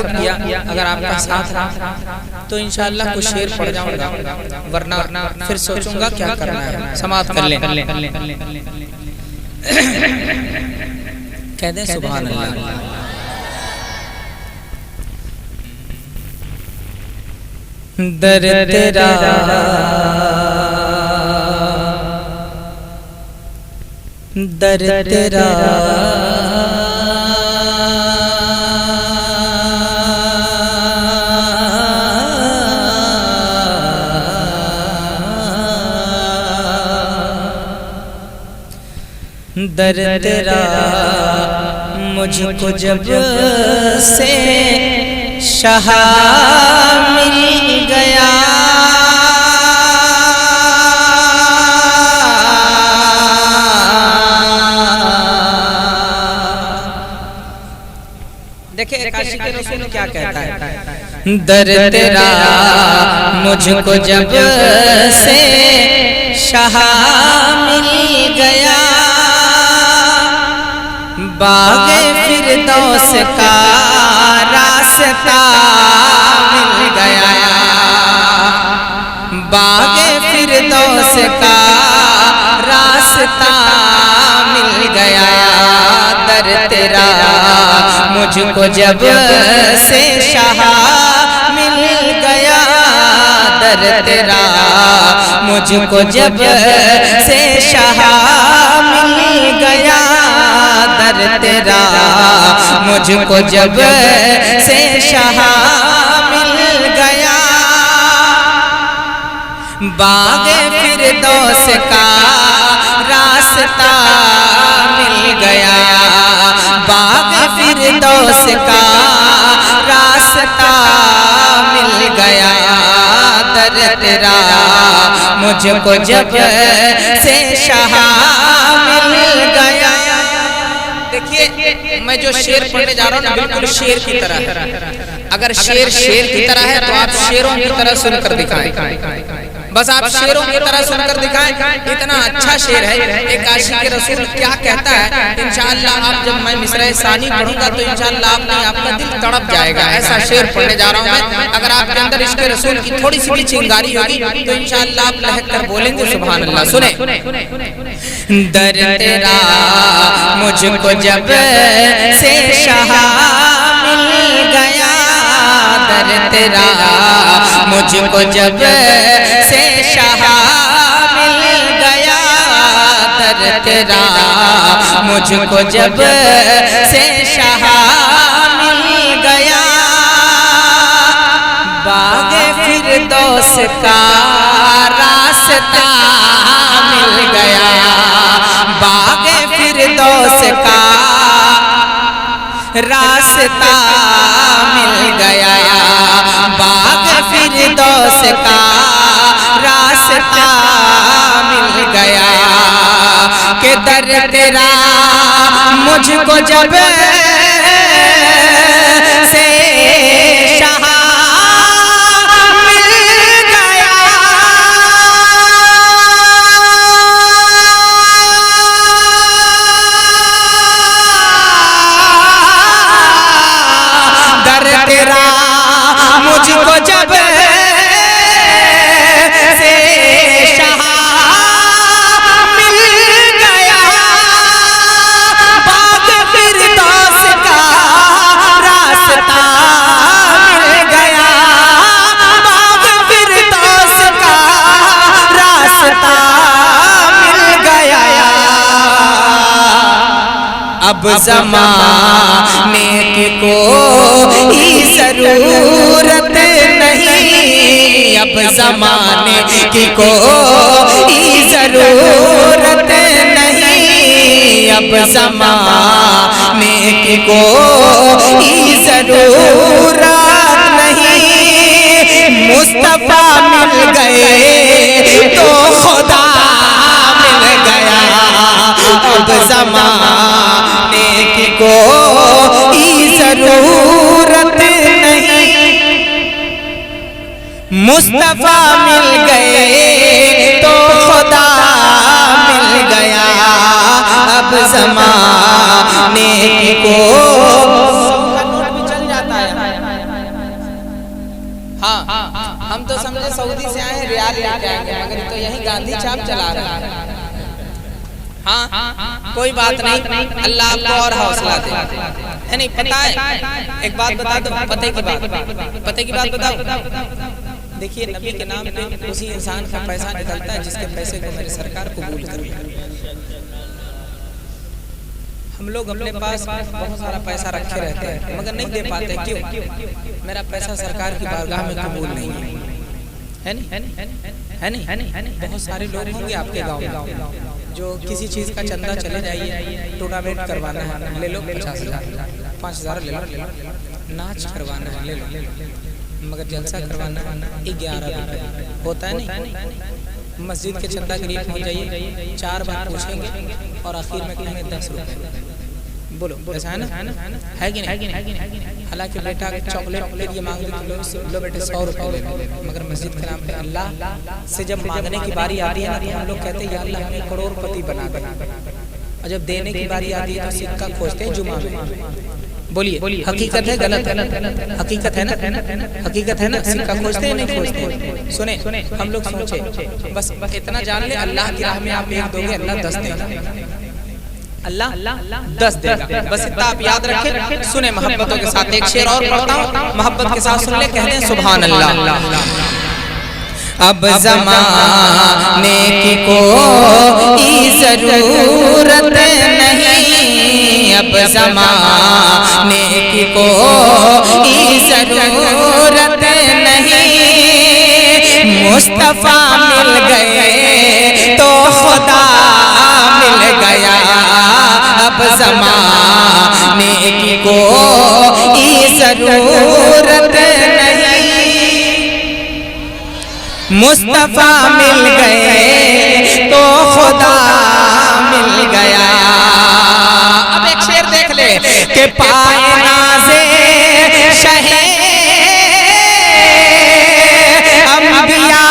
Note किया, अगर आपका साथ रहा तो इंशाअल्लाह कुछ शेर पढ़ जाऊंगा, वरना फिर सोचूंगा क्या करना है। समाप्त कर लें। कह दें सुभान अल्लाह। दर तेरा दर तेरा दर तेरा मुझको जब से शहा मिल गया, देखिए काशी के रसूल क्या कहता है। दर तेरा मुझको जब से शहा मिल गया, बागे फिरदौस का रास्ता मिल गया, बागे फिरदौस का रास्ता मिल गया। दर तेरा मुझको जब से शहा मिल गया, दर तेरा मुझको जब से शहा मिल गया, दर तेरा मुझको जब से शहा मिल गया, बागे फिरदौस का रास्ता मिल गया, बागे फिरदौस का रास्ता मिल गया। दर तेरा मुझको जब से शहा मिल गया। देखिए मैं जो शेर पढ़ने जा रहा हूँ बिल्कुल शेर की तरह है। अगर शेर शेर की तरह है तो आप शेरों की तरह सुनकर दिखाएं, बस आप शेरों की तरह सुनकर दिखाएं। इतना अच्छा शेर है। एक काशी के रसूल क्या कहता है, इंशाअल्लाह आप जब मैं मिसरे सानी पढ़ूंगा तो इंशाअल्लाह आपका दिल तड़प जाएगा। ऐसा शेर पढ़ने जा रहा हूँ मैं। अगर आपके अंदर इसके रसूल की थोड़ी सी भी चिंगारी होगी तो इंशाअल्लाह आप लहक कर बोलेंगे सुभान अल्लाह। सुने। दर तेरा मुझको जब से शहा मिल गया, दर तेरा मुझको जब से शहा मिल गया, दर तेरा मुझको जब से शहा मिल गया, बागे फिरदौस का रास्ता मिल गया, बागे फिरदौस का रास्ता मिल गया, बाग फिरदौस का रास्ता मिल गया। के दर तेरा मुझको जब से शहा मिल गया, दर तेरा मुझको जब से शहा मिल गया, बाग फिरदौस का रास्ता मिल गया, बाग फिरदौस का रास्ता मिल गया। अब ज़माने की कोई ज़रूरत नहीं, अब ज़माने की कोई ज़रूरत नहीं, अब ज़माने की कोई ज़रूरत नहीं। मुस्तफ़ा मिल गए तो खुदा मिल गया, अब ज़माने की कोई ज़रूरत नहीं। मुस्तफ़ा मिल गए तो खुदा मिल गया, अब ज़माने की को नोट भी चल जाता है। हाँ, हम तो समझे सऊदी से आए रियाल लेके आएंगे, मगर तो यही गांधी छाप चला रहा है। हाँ, कोई बात नहीं, अल्लाह आपको और हौसला दे। नहीं पता है, एक बात बता दो, पते की बात बताओ। देखिए, नबी के नाम पे उसी इंसान का पैसा निकलता है जिसके पैसे को मेरी सरकार कबूल कर लिया। हम लोग अपने पास बहुत सारा पैसा रखे रहते हैं मगर नहीं दे पाते, क्यों? मेरा पैसा सरकार की बारगाह में कबूल नहीं है नहीं। बहुत सारे लोग होंगे आपके गांव में जो किसी चीज का चंदा चले जाइए, टूर्नामेंट करवाना है ले लो 50,000 5,000 ले लो, नाच करवाना है ले लो, मगर जलसा करवाना 11 रुपये होता है नहीं। मस्जिद के चंदा के लिए पहुंच जाइए, 4 बार पूछेंगे और आखिर में कहेंगे 10 रुपये। बोलो ऐसा है ना, है कि नहीं? हालांकि बेटा चॉकलेट के लिए मांग लो बेटे 100 रुपये ले लो, मगर मस्जिद के नाम पे अल्लाह से जब मांगने की बारी आती है ना तो हम लोग कहते हैं या अल्लाह हमें करोड़पति बना दे, और जब देने की बारी आती है तो सिक्का खोजते हैं जुमा में। बोलिए हकीकत है गलत है? हकीकत है ना, हकीकत है ना, सिक्का खोजते हैं नहीं खोजते? सुने हम लोग सोचे बस इतना जान ले, अल्लाह की राह में आप 1 दोगे अल्लाह 10 देगा, अल्लाह 10 देगा, बस इतना आप याद रखें। सुने मोहब्बतों के साथ एक शेर और पढ़ता हूँ, मोहब्बत के साथ सुन ले, कहते हैं सुभान अल्लाह। अब ज़माने की कोई ज़रूरत नहीं, अब ज़माने की कोई ज़रूरत नहीं, मुस्तफ़ा मिल गए तो खुदा मिल गया, अब ज़माने की कोई ज़रूरत नहीं, मुस्तफ़ा मिल गए तो खुदा मिल गया। अब एक शेर देख ले कि पाए नाज़े शहे अंबिया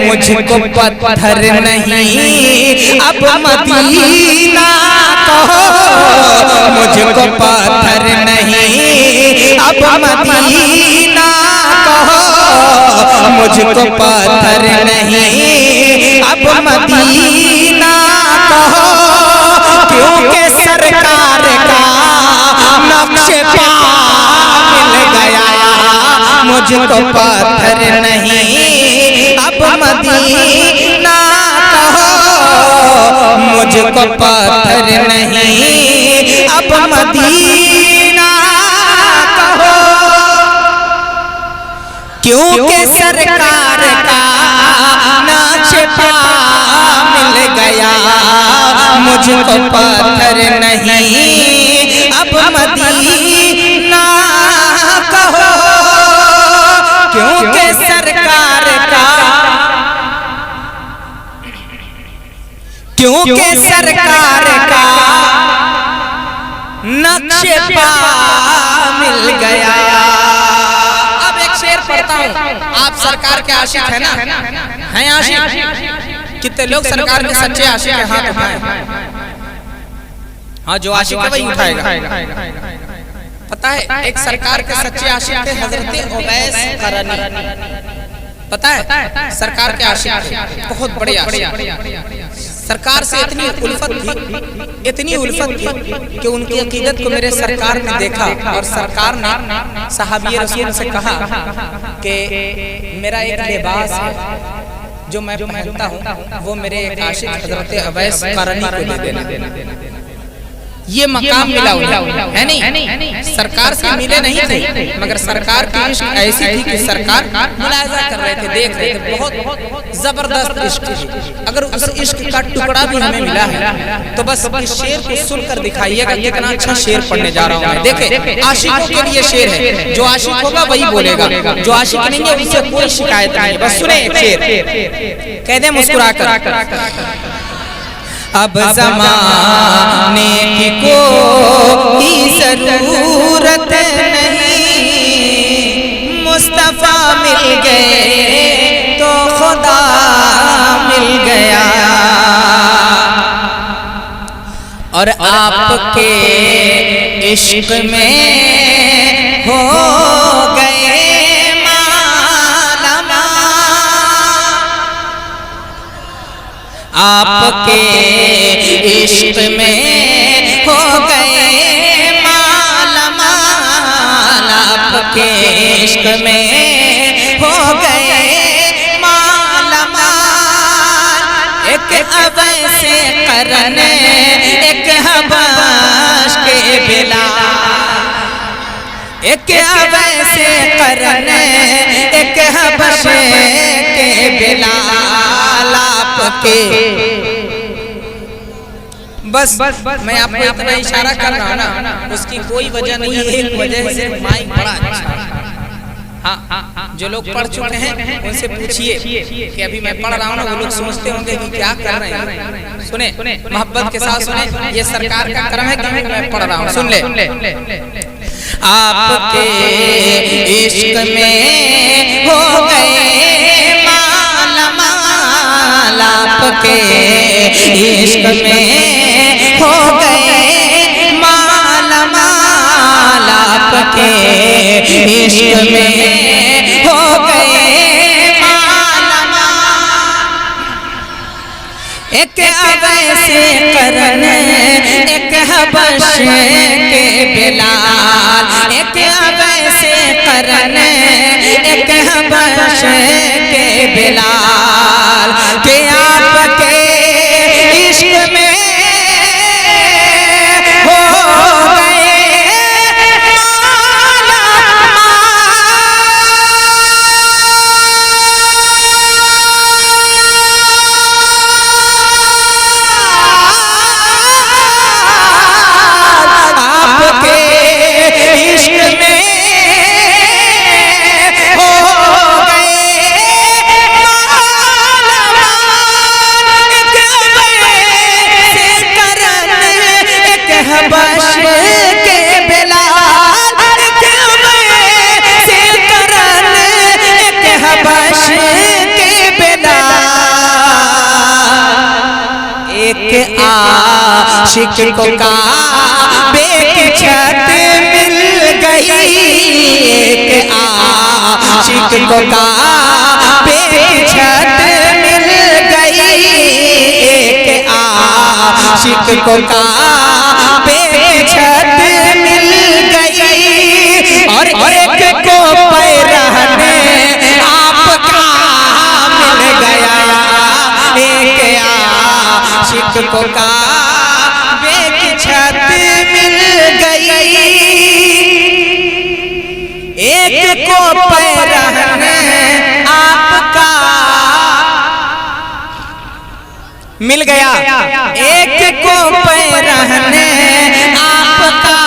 मुझको पत्थर नहीं अब मदीना कहो, मुझको पत्थर नहीं अब मदीना कहो, मुझको पत्थर नहीं अब मदीना कहो, क्योंकि सरकार का नक्श पा मिल गया, मुझको पत्थर नहीं अब मदीना कहो, मुझको पत्थर नहीं अब मदीना कहो, क्योंकि सरकार का नक्श पा मिल गया, मुझको पत्थर नहीं अब मदीना कहो, क्योंकि सरकार का, क्योंकि सरकार का नक्श पा मिल गया। अब एक शेर पढ़ता हूँ, आप सरकार के आशिक है ना, हैं आशिक? कितने लोग सरकार के सच्चे आशिक हैं? हाथ उठाएं। हाँ, जो आशिक है वही उठाएगा। पता है एक सरकार के सच्चे आशिक थे हजरत उवैस करनी, पता है सरकार के आशिक बहुत बड़े आशिक, सरकार से इतनी उल्फत थी, इतनी उल्फत थी कि उनकी अकीदत को मेरे सरकार ने देखा और सरकार ने सहाबी रसूल से कहा कि मेरा एक लिबास है जो मैं पहनता हूँ वो मेरे एक आशिक हजरत उवैस करनी को दे देना। ये मकाम मिला उन्हें, है नहीं? सरकार से मिले नहीं थे, मगर सरकार की इश्क ऐसी थी कि सरकार मुलाहिजा कर रहे थे, देख रहे थे, बहुत जबरदस्त इश्क थी। अगर उस इश्क का टुकड़ा भी हमें मिला है तो बस इस शेर को सुनकर दिखाइएगा कितना अच्छा शेर पढ़ने जा रहा हूँ मैं। देखे, आशिकों के लिए शेर है, जो आशिक होगा वही बोलेगा, जो आशिक नहीं है उससे कोई शिकायत नहीं। बस सुने एक शेर, कह दे मुस्कुराकर, अब ज़माने की कोई ज़रूरत नहीं, मुस्तफ़ा मिल गए तो खुदा मिल गया, और आपके इश्क में हो गए आपके इश्क में हो गए मालामाल, आपके इश्क में हो गए मालामाल। एक अवैसे करन, एक हबश के बिलाल, एक अवैसे करन, एक हबश के बिलाल आपके। बस मैं आपको इतना इशारा कर रहा हूँ ना, उसकी कोई वजह नहीं है, एक वजह से माइक बड़ा अच्छा। हाँ, जो लोग पढ़ चुके हैं उनसे पूछिए कि अभी मैं पढ़ रहा हूँ ना, वो लोग सोचते होंगे कि क्या कर रहे हैं। सुने, मोहब्बत के साथ सुने, ये सरकार का करम है कि मैं पढ़ रहा हूँ। सुन ले, आपके इश्क में हो गए मालामाल, आपके इश्क में हो गए मालामाल, आपके इश्क में हो गए मालामाल। एक अवैसे करन, एक हबश के बिलाल, एक अवैसे करन, एक हबश के बिलाल, के आपके इश्क में हो गए आपके इश्क में हो गए हबश के बिलाल, से करन, एक हबश के बिलाल। एक आशिक को काबे की छत मिल गई, एक आशिक को काबे की छत मिल गई, एक आशिक को काबे की छत मिल गई, और एक को पैरहने आपका मिल गया, एक आशिक को काबे की छत मिल गई, एक को पैरहने आपका मिल गया, एक को पैरहने आपका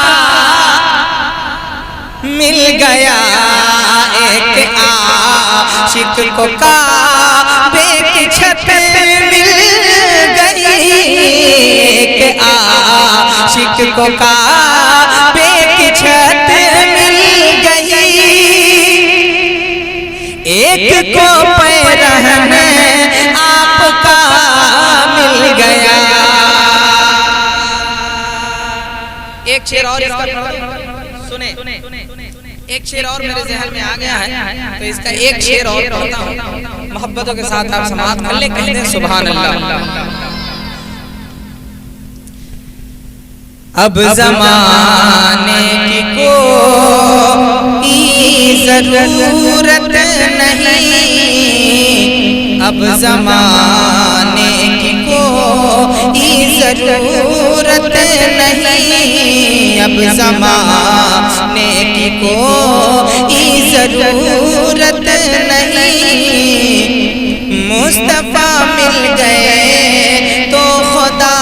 मिल गया, एक आशिक को काबे की छत मिल गई, एक आशिक को काबे की छत मिल गई, एक को पैरहने आपका मिल गया। एक शेर और सुने, एक शेर और मेरे ज़हन में आ गया है, तो इसका एक शेर और पढ़ता हूँ, मोहब्बतों के साथ आप समाअत कर ले, कहते हैं सुभान अल्लाह। अब ज़माने की कोई ज़रूरत नहीं, अब ज़माने की कोई जरूरत नहीं, अब ज़माने की कोई जरूरत नहीं। मुस्तफा मिल गए तो खुदा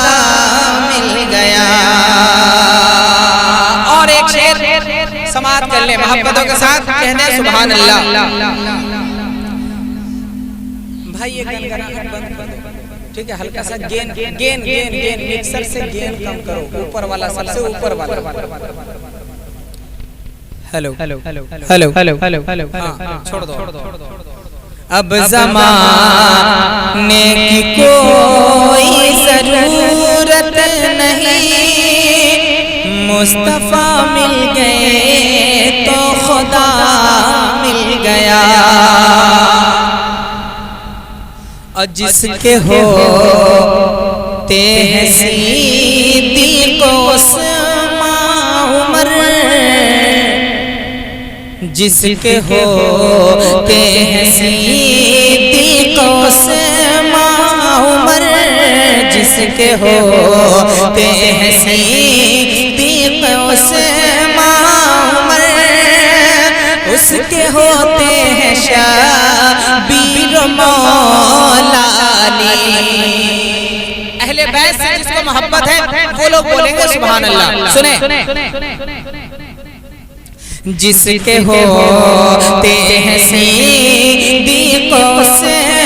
मिल गया। और एक शेर समाप्त कर ले मोहब्बतों के साथ, कहने सुभान अल्लाह। भाई ये गनगनाहट बंद कर दो, ठीक है? हल्का सा gain gain gain gain mixer से गेन कम करो, ऊपर वाला सबसे ऊपर वाला। Hello hello hello hello hello hello hello, छोड़ दो। अब ज़माने की कोई जरूरत नहीं, मुस्तफा मिल गए तो खुदा मिल गया। और जिसके होते हैं दिल को उमर, जिसके होते हैं दिल को उमर, जिसके होते हैं दिल को उमर, उसके होते हैं शबीर मौला अली। अहले बैत से जिसको मोहब्बत है वो लोग बोलेंगे सुभान अल्लाह। सुने, जिसके होते हैं सिद्दीक़ उमर,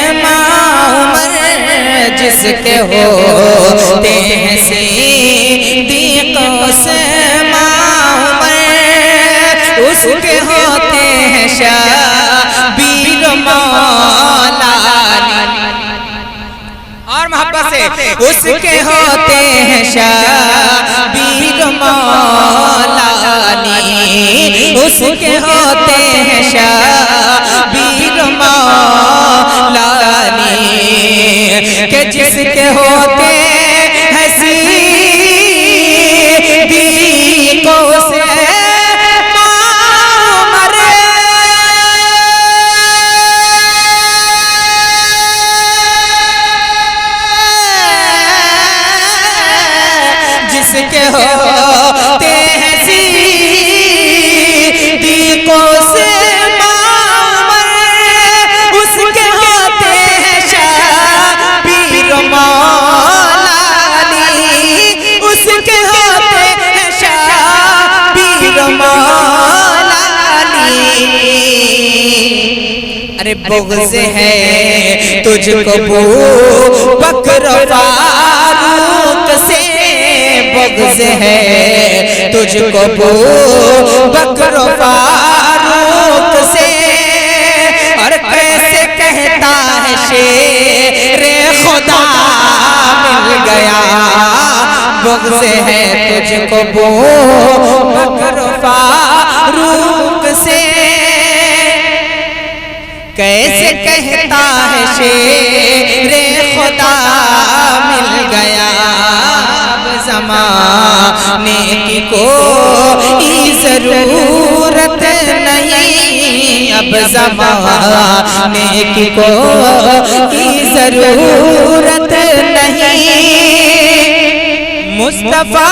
जिसके होते हैं सिद्दीक़ उमर, उसके होते हैं शबीर मौला अली। और मोहब्बत से उसके होते हैं शबीर मौला अली, उसके होते हैं शबीर मौला अली, के जिसके होते हैं सिद्दीक़ से जिसके होते हैं सिद्दीक़ से उमर, उसके होते हैं शबीर मौला अली, उसके होते हैं शबीर मौला अली। अरे बुग़्ज़ है तुझको अबू बकर फारूक से, बुग़्ज़ है तुझको अबू बकर फारूक से, और कैसे कहता है शेरे खुदा मिल गया। बुग़्ज़ है तुझको अबू बकर फारूक से, कैसे कहता है शेरे खुदा मिल गया। ज़माने की कोई जरूरत नहीं, अब ज़माने की कोई जरूरत नहीं, मुस्तफा